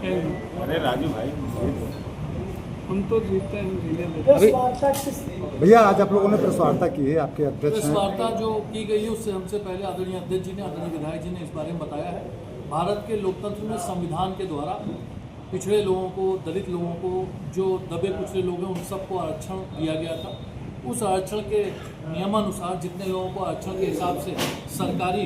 अरे राजू भाई, हम तो जीते हैं, जीने देते। भैया आज आप लोगों ने प्रेस वार्ता की है, आपके अध्यक्ष प्रेस हैं। वार्ता जो की गई है उससे हमसे पहले आदरणीय अध्यक्ष जी ने, आदरणीय विधायक जी ने इस बारे में बताया है। भारत के लोकतंत्र में संविधान के द्वारा पिछड़े लोगों को, दलित लोगों को, जो दबे कुचले लोग हैं उन सबको आरक्षण दिया गया था। उस आरक्षण के नियमानुसार जितने लोगों को आरक्षण के हिसाब से सरकारी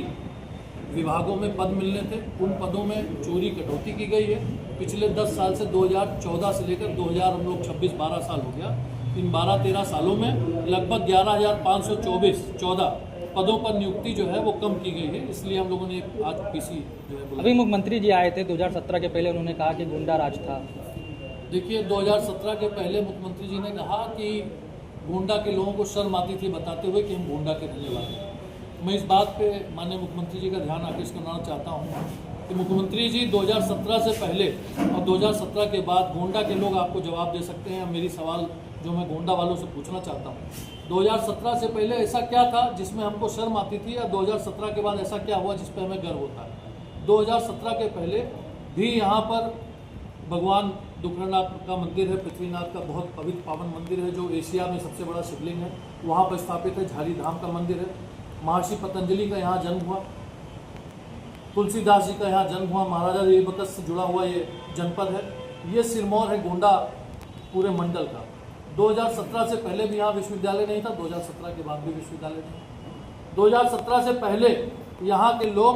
विभागों में पद मिलने थे, उन पदों में चोरी कटौती की गई है। पिछले 10 साल से 2014 से लेकर 2000 हम लोग 26-12 साल हो गया, इन 12-13 सालों में लगभग 11,514 पदों पर नियुक्ति जो है वो कम की गई है। इसलिए हम लोगों ने आज पीसी जो है अभी मुख्यमंत्री जी आए थे 2017 के पहले, उन्होंने कहा कि गुंडा राज था। देखिए 2017 के पहले मुख्यमंत्री जी ने कहा कि गोंडा के लोगों को शर्म आती थी बताते हुए कि हम गोंडा के रहने वाले हैं। मैं इस बात पे माननीय मुख्यमंत्री जी का ध्यान आकृष्ट करना चाहता हूँ कि मुख्यमंत्री जी 2017 से पहले और 2017 के बाद गोंडा के लोग आपको जवाब दे सकते हैं। मेरी सवाल जो मैं गोंडा वालों से पूछना चाहता हूँ, 2017 से पहले ऐसा क्या था जिसमें हमको शर्म आती थी, और 2017 के बाद ऐसा क्या हुआ जिस पर हमें गर्व होता है। 2017 के पहले भी यहाँ पर भगवान दुखरनाथ का मंदिर है, पृथ्वीनाथ का बहुत पवित्र पावन मंदिर है जो एशिया में सबसे बड़ा शिवलिंग है, वहाँ पर स्थापित है। झारी धाम का मंदिर है, महर्षि पतंजलि का यहाँ जन्म हुआ, तुलसीदास जी का यहाँ जन्म हुआ, महाराजा देवव्रत से जुड़ा हुआ ये जनपद है। ये सिरमौर है गोंडा पूरे मंडल का। 2017 से पहले भी यहाँ विश्वविद्यालय नहीं था, 2017 के बाद भी विश्वविद्यालय नहीं। 2017 से पहले यहाँ के लोग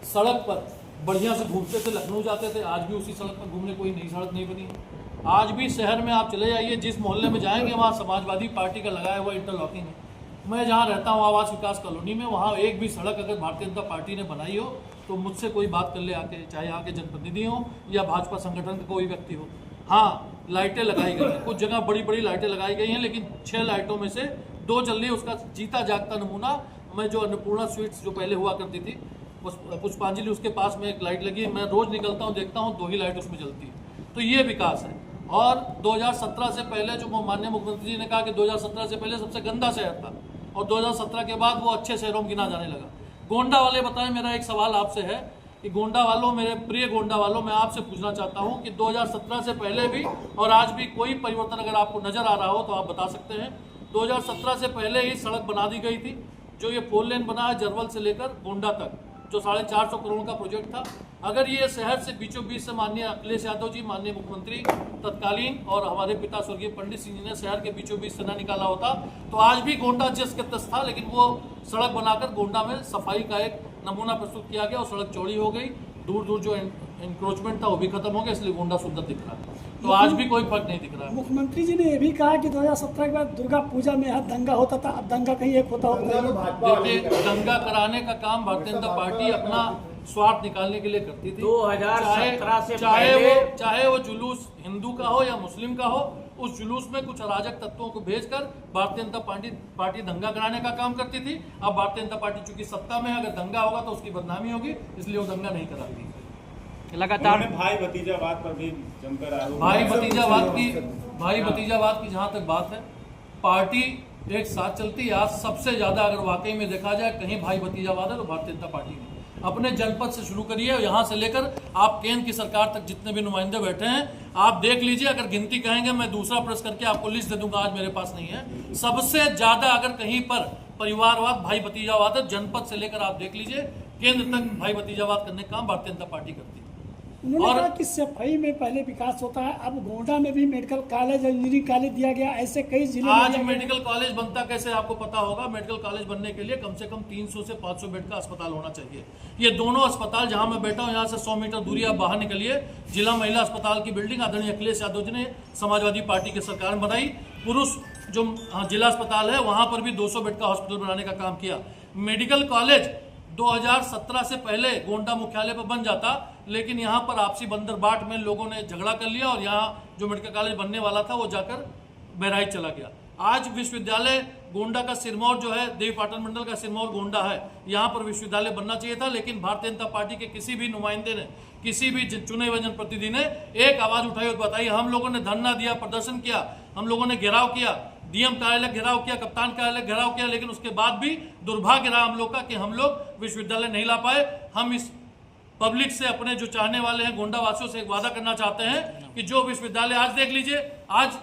सड़क पर बढ़िया से घूमते थे, लखनऊ जाते थे। आज भी उसी सड़क पर घूमने कोई नई सड़क नहीं बनी है। आज भी शहर में आप चले जाइए, जिस मोहल्ले में जाएंगे वहाँ समाजवादी पार्टी का लगाया हुआ इंटरलॉकिंग है। मैं जहाँ रहता हूँ आवास विकास कॉलोनी में, वहाँ एक भी सड़क अगर भारतीय जनता पार्टी ने बनाई हो तो मुझसे कोई बात कर ले आके, चाहे यहाँ के जनप्रतिनिधि हो या भाजपा संगठन का कोई व्यक्ति हो। हाँ, लाइटें लगाई गई हैं, कुछ जगह बड़ी बड़ी लाइटें लगाई गई हैं, लेकिन 6 लाइटों में से 2 चल रही है। उसका जीता जागता नमूना मैं जो अन्नपूर्णा स्वीट्स जो पहले हुआ करती थी, पुष्पांजलि, उसके पास में एक लाइट लगी है। मैं रोज निकलता हूँ, देखता हूँ 2 ही लाइट उसमें जलती है। तो ये विकास है। और 2017 से पहले जो माननीय मुख्यमंत्री जी ने कहा कि 2017 से पहले सबसे गंदा शहर था और 2017 के बाद वो अच्छे शहरों में गिना जाने लगा। गोंडा वाले बताएं, मेरा एक सवाल आपसे है कि गोंडा वालों, मेरे प्रिय गोंडा वालों, मैं आपसे पूछना चाहता हूं कि 2017 से पहले भी और आज भी कोई परिवर्तन अगर आपको नजर आ रहा हो तो आप बता सकते हैं। 2017 से पहले ही सड़क बना दी गई थी, जो ये 4 लेन बना है जरवल से लेकर गोंडा तक, जो 450 करोड़ का प्रोजेक्ट था। अगर ये शहर से बीचों बीच से माननीय अखिलेश यादव जी, माननीय मुख्यमंत्री तत्कालीन, और हमारे पिता स्वर्गीय पंडित सिंह जी ने शहर के बीचों बीच से न निकाला होता तो आज भी गोंडा जिस तस था, लेकिन वो सड़क बनाकर गोंडा में सफाई का एक नमूना प्रस्तुत किया गया और सड़क चौड़ी हो गई। दूर दूर जो इंक्रोचमेंट था वो भी खत्म हो गया, इसलिए गोंडा सुंदर दिख रहा है। तो आज भी कोई फर्क नहीं दिख रहा है। मुख्यमंत्री जी ने ये भी कहा कि 2017 के बाद दुर्गा पूजा में यहाँ दंगा होता था, अब दंगा कहीं एक होता होगा। देखिए, दंगा कराने का काम भारतीय जनता पार्टी अपना स्वार्थ निकालने के लिए करती थी। 2017 से चाहे वो जुलूस हिंदू का हो या मुस्लिम का हो, उस जुलूस में कुछ अराजक तत्वों को भेजकर भारतीय जनता पार्टी दंगा कराने का काम करती थी। अब भारतीय जनता पार्टी चूंकि सत्ता में, अगर दंगा होगा तो उसकी बदनामी होगी, इसलिए वो दंगा नहीं कराती। लगातार भाई भतीजावाद पर भी जमकर आरोप। भाई भतीजावाद की जहां तक बात है, पार्टी एक साथ चलती है। आज सबसे ज्यादा अगर वाकई में देखा जाए कहीं भाई भतीजावाद है तो भारतीय जनता पार्टी ने। अपने जनपद से शुरू करिए, यहाँ से लेकर आप केंद्र की सरकार तक जितने भी नुमाइंदे बैठे हैं, आप देख लीजिए। अगर गिनती कहेंगे, मैं दूसरा प्रेस करके आपको लिस्ट दे दूंगा, आज मेरे पास नहीं है। सबसे ज्यादा अगर कहीं पर परिवारवाद, भाई भतीजावाद है, जनपद से लेकर आप देख लीजिए, केंद्र तक भाई भतीजावाद करने का काम भारतीय जनता पार्टी करती है। उन्होंने कहा कि सफाई में पहले विकास होता है, अब गोंडा में भी मेडिकल कॉलेज, इंजीनियरिंग कॉलेज दिया गया, ऐसे कई जिले आज मेडिकल कॉलेज बनता कैसे आपको पता होगा। मेडिकल कॉलेज बनने के लिए कम से कम 300 से 500 बेड का अस्पताल होना चाहिए। ये दोनों अस्पताल, जहां मैं बैठा हूं यहाँ से 100 मीटर दूरी आप बाहर निकलिए, जिला महिला अस्पताल की बिल्डिंग आदरणीय अखिलेश यादव जी ने समाजवादी पार्टी की सरकार में बनाई। पुरुष जो जिला अस्पताल है वहां पर भी 200 बेड का हॉस्पिटल बनाने का काम किया। मेडिकल कॉलेज 2017 से पहले गोंडा मुख्यालय पर बन जाता, लेकिन यहाँ पर आपसी बंदरबाट में लोगों ने झगड़ा कर लिया और यहाँ जो मेडिकल कॉलेज बनने वाला था वो जाकर बहराइच चला गया। आज विश्वविद्यालय गोंडा का सिरमौर जो है, देवी पाटन मंडल का सिरमौर गोंडा है, यहाँ पर विश्वविद्यालय बनना चाहिए था, लेकिन भारतीय जनता पार्टी के किसी भी नुमाइंदे ने, किसी भी चुने हुए जनप्रतिनिधि ने एक आवाज उठाई और बताई। हम लोगों ने धरना दिया, प्रदर्शन किया, हम लोगों ने घेराव किया, डीएम कार्यालय घेराव किया, कप्तान कार्यालय घेराव किया, लेकिन उसके बाद भी दुर्भाग्य रहा हम लोग का कि हम लोग विश्वविद्यालय नहीं ला पाए। हम इस पब्लिक से, अपने जो चाहने वाले हैं गोंडा वासियों से एक वादा करना चाहते हैं कि जो विश्वविद्यालय आज देख लीजिए, आज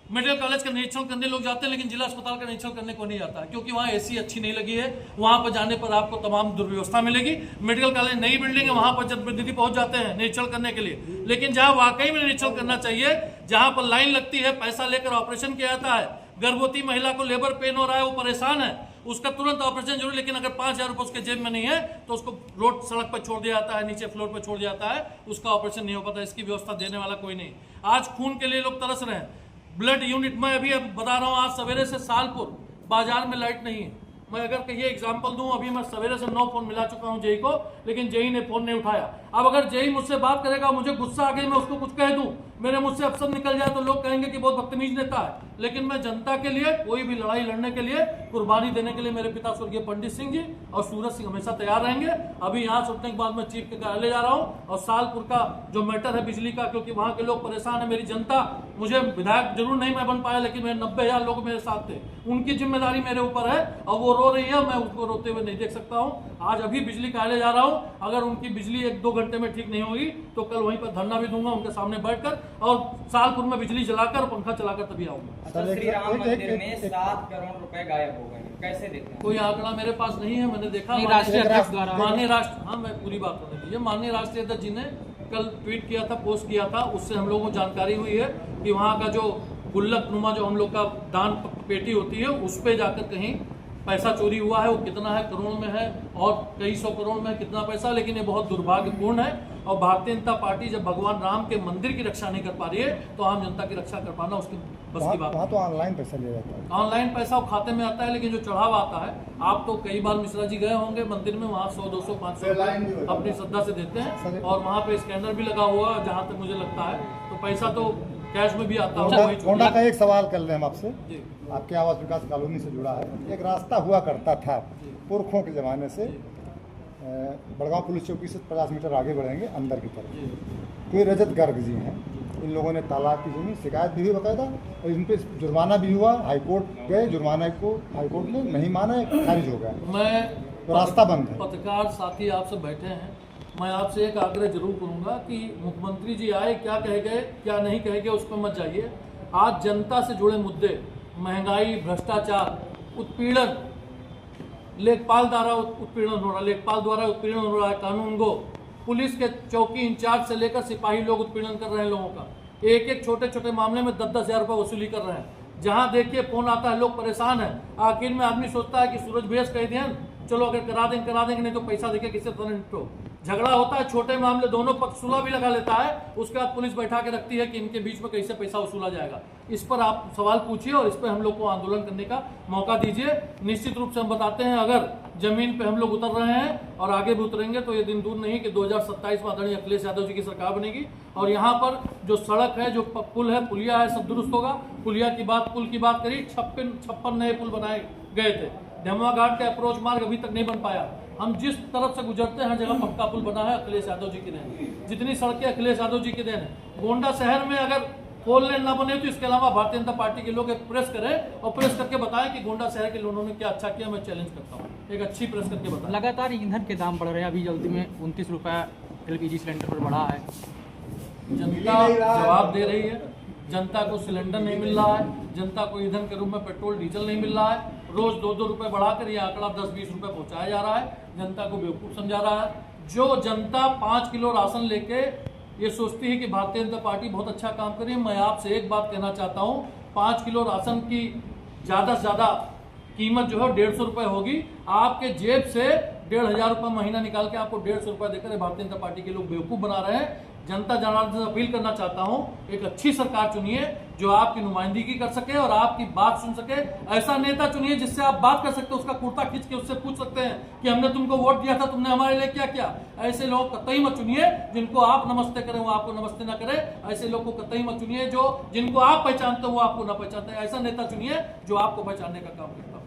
मेडिकल कॉलेज का निरीक्षण करने लोग जाते हैं लेकिन जिला अस्पताल का निरीक्षण करने को नहीं जाता है, क्योंकि वहाँ एसी अच्छी नहीं लगी है। वहाँ पर जाने पर आपको तमाम दुर्व्यवस्था मिलेगी। मेडिकल कॉलेज नई बिल्डिंग है, वहाँ पर जनप्रतिनिधि पहुंच जाते हैं निरीक्षण करने के लिए, लेकिन जहाँ वाकई में निरीक्षण करना चाहिए, जहाँ पर लाइन लगती है, पैसा लेकर ऑपरेशन किया जाता है, गर्भवती महिला को लेबर पेन हो रहा है, वो परेशान है, उसका तुरंत ऑपरेशन जरूर, लेकिन अगर 5,000 रुपये उसके जेब में नहीं है तो उसको रोड सड़क पर छोड़ दिया जाता है, नीचे फ्लोर पर छोड़ दिया जाता है, उसका ऑपरेशन नहीं हो पाता। इसकी व्यवस्था देने वाला कोई नहीं। आज खून के लिए लोग तरस रहे हैं, ब्लड यूनिट। मैं अभी बता रहा हूँ, आज सवेरे से सालपुर बाजार में लाइट नहीं है। मैं अगर कहिए एग्जाम्पल दूं, अभी मैं सवेरे से 9 फोन मिला चुका हूं जेई को, लेकिन जेई ने फोन नहीं उठाया। अब अगर जेई मुझसे बात करेगा, मुझे गुस्सा आ गई, मैं उसको कुछ कह दूं, मेरे मुझसे अपशब्द निकल जाए, तो लोग कहेंगे कि बहुत बदतमीज नेता है। लेकिन मैं जनता के लिए कोई भी लड़ाई लड़ने के लिए, कुर्बानी देने के लिए मेरे पिता स्वर्गीय पंडित सिंह जी और सूरज सिंह हमेशा तैयार रहेंगे। अभी यहाँ छुटने के बाद मैं चीफ के कार्यालय जा रहा हूँ, और सालपुर का जो मैटर है बिजली का, क्योंकि वहाँ के लोग परेशान है, मेरी जनता, मुझे विधायक जरूर नहीं मैं बन पाया, लेकिन मेरे 90,000 लोग मेरे साथ थे, उनकी जिम्मेदारी मेरे ऊपर है, और वो रो रही है, मैं उसको रोते हुए नहीं देख सकता हूँ। आज अभी बिजली कार्यालय जा रहा हूँ, अगर उनकी बिजली 1-2 घंटे में ठीक नहीं होगी तो कल वहीं पर धरना भी दूंगा उनके सामने बैठकर, और सालपुर में बिजली जलाकर पंखा चलाकर तभी आऊंगा। श्री राम मंदिर में 7 करोड़ रुपए गायब हो गए, कैसे देखते हैं? कोई आंकड़ा मेरे पास नहीं है, मैंने देखा राष्ट्रीय अध्यक्ष द्वारा, माननीय राष्ट्र, हाँ मैं पूरी बात करने दीजिए। माननीय राष्ट्रीय अध्यक्ष जी ने कल ट्वीट किया था, पोस्ट किया था, उससे हम लोगों को जानकारी हुई है कि वहाँ का जो गुल्लक नुमा जो हम लोग का दान पेटी होती है, उस पर जाकर कहीं पैसा चोरी हुआ है। वो कितना है, करोड़ में है और कई 100 करोड़ में है, कितना पैसा, लेकिन ये बहुत दुर्भाग्यपूर्ण है। और भारतीय जनता पार्टी जब भगवान राम के मंदिर की रक्षा नहीं कर पा रही है, तो आम जनता की रक्षा कर पाना उसकी बस की बात। वहाँ तो ऑनलाइन पैसा लिया जाता है, ऑनलाइन पैसा वो खाते में आता है, लेकिन जो चढ़ावा आता है, आप तो कई बार मिश्रा जी गए होंगे मंदिर में, वहाँ 100, 200, 500 अपनी श्रद्धा से देते हैं, और वहाँ पे स्कैनर भी लगा हुआ है, जहाँ तक मुझे लगता है, तो पैसा तो कैश में भी आता होगा। गोंडा का एक सवाल कर लें हम आपसे, आपके आवास विकास कॉलोनी से जुड़ा है। एक रास्ता हुआ करता था पुरखों के ज़माने से, बड़गांव पुलिस चौकी से 50 मीटर आगे बढ़ेंगे अंदर की तरफ, कोई रजत गर्ग जी हैं, इन लोगों ने तालाब की जमीन शिकायत भी हुई बाकायदा, और इन पर जुर्माना भी हुआ, हाईकोर्ट गए, जुर्माना को हाईकोर्ट ने नहीं माना, खारिज हो गया, मैं तो रास्ता बंद है। पत्रकार साथी आपसे बैठे हैं, मैं आपसे एक आग्रह जरूर करूंगा कि मुख्यमंत्री जी आए, क्या कहे गए क्या नहीं कहे गए उस पर मत जाइए। आज जनता से जुड़े मुद्दे, महंगाई, भ्रष्टाचार, उत्पीड़न, लेखपाल द्वारा उत्पीड़न हो रहा, लेखपाल द्वारा उत्पीड़न हो रहा है, कानून गो, पुलिस के चौकी इंचार्ज से लेकर सिपाही लोग उत्पीड़न कर रहे हैं लोगों का, एक छोटे छोटे मामले में 10-10 हज़ार रुपये वसूली कर रहे हैं। जहां देखिए फोन आता है, लोग परेशान हैं। आखिर में आदमी सोचता है कि सूरज भैया कह दें, चलो अगर करा देंगे, नहीं तो पैसा देके किसी तरह निपटो। झगड़ा होता है, छोटे मामले, दोनों पक्ष सुलह भी लगा लेता है, उसके बाद पुलिस बैठा के रखती है कि इनके बीच में कैसे पैसा वसूला जाएगा। इस पर आप सवाल पूछिए और इस पर हम लोग को आंदोलन करने का मौका दीजिए। निश्चित रूप से हम बताते हैं, अगर जमीन पे हम लोग उतर रहे हैं और आगे भी उतरेंगे तो ये दिन दूर नहीं कि 2027 में आदरणीय अखिलेश यादव जी की सरकार बनेगी, और यहाँ पर जो सड़क है, जो पुल है, पुलिया है, सब दुरुस्त होगा। पुलिया की बात, पुल की बात करी, 56 नए पुल बनाए गए थे। धमवा घाट का अप्रोच मार्ग अभी तक नहीं बन पाया। हम जिस तरफ से गुजरते हैं, हर जगह पक्का पुल बना है, अखिलेश यादव जी की देन। जितनी सड़कें अखिलेश यादव जी की देन है। गोंडा शहर में अगर फोर लेन ना बने तो इसके अलावा भारतीय जनता पार्टी के लोग एक प्रेस करें और प्रेस करके बताएं कि गोंडा शहर के लोगों ने क्या अच्छा किया। मैं चैलेंज करता हूँ, एक अच्छी प्रेस करके बताएं। लगातार ईंधन के दाम बढ़ रहे हैं, अभी जल्दी में 29 रुपये LPG सिलेंडर पर बढ़ा है। जनता जवाब दे रही है, जनता को सिलेंडर नहीं मिल रहा है, जनता को ईंधन के रूप में पेट्रोल डीजल नहीं मिल रहा है। रोज 2-2 रुपये बढ़ाकर ये आंकड़ा 10-20 रुपये पहुंचाया जा रहा है, जनता को बेवकूफ़ समझा रहा है। जो जनता 5 किलो राशन लेके ये सोचती है कि भारतीय जनता पार्टी बहुत अच्छा काम कर रही है, मैं आपसे एक बात कहना चाहता हूँ, 5 किलो राशन की ज़्यादा से ज़्यादा कीमत जो है 150 रुपये होगी। आपके जेब से 1,500 रुपये महीना निकाल के आपको 150 रुपये देकर भारतीय जनता पार्टी के लोग बेवकूफ़ बना रहे हैं। जनता जनार्दन से अपील करना चाहता हूं, एक अच्छी सरकार चुनिए जो आपकी नुमाइंदगी कर सके और आपकी बात सुन सके। ऐसा नेता चुनिए जिससे आप बात कर सकते हो, उसका कुर्ता खींच के उससे पूछ सकते हैं कि हमने तुमको वोट दिया था, तुमने हमारे लिए क्या किया। ऐसे लोग कतई मत चुनिए जिनको आप नमस्ते करें वो आपको नमस्ते ना करे। ऐसे लोग को कतई मत चुनिए जो जिनको आप पहचानते हो वो आपको ना पहचानते। ऐसा नेता चुनिए जो आपको पहचानने का काम करता हो।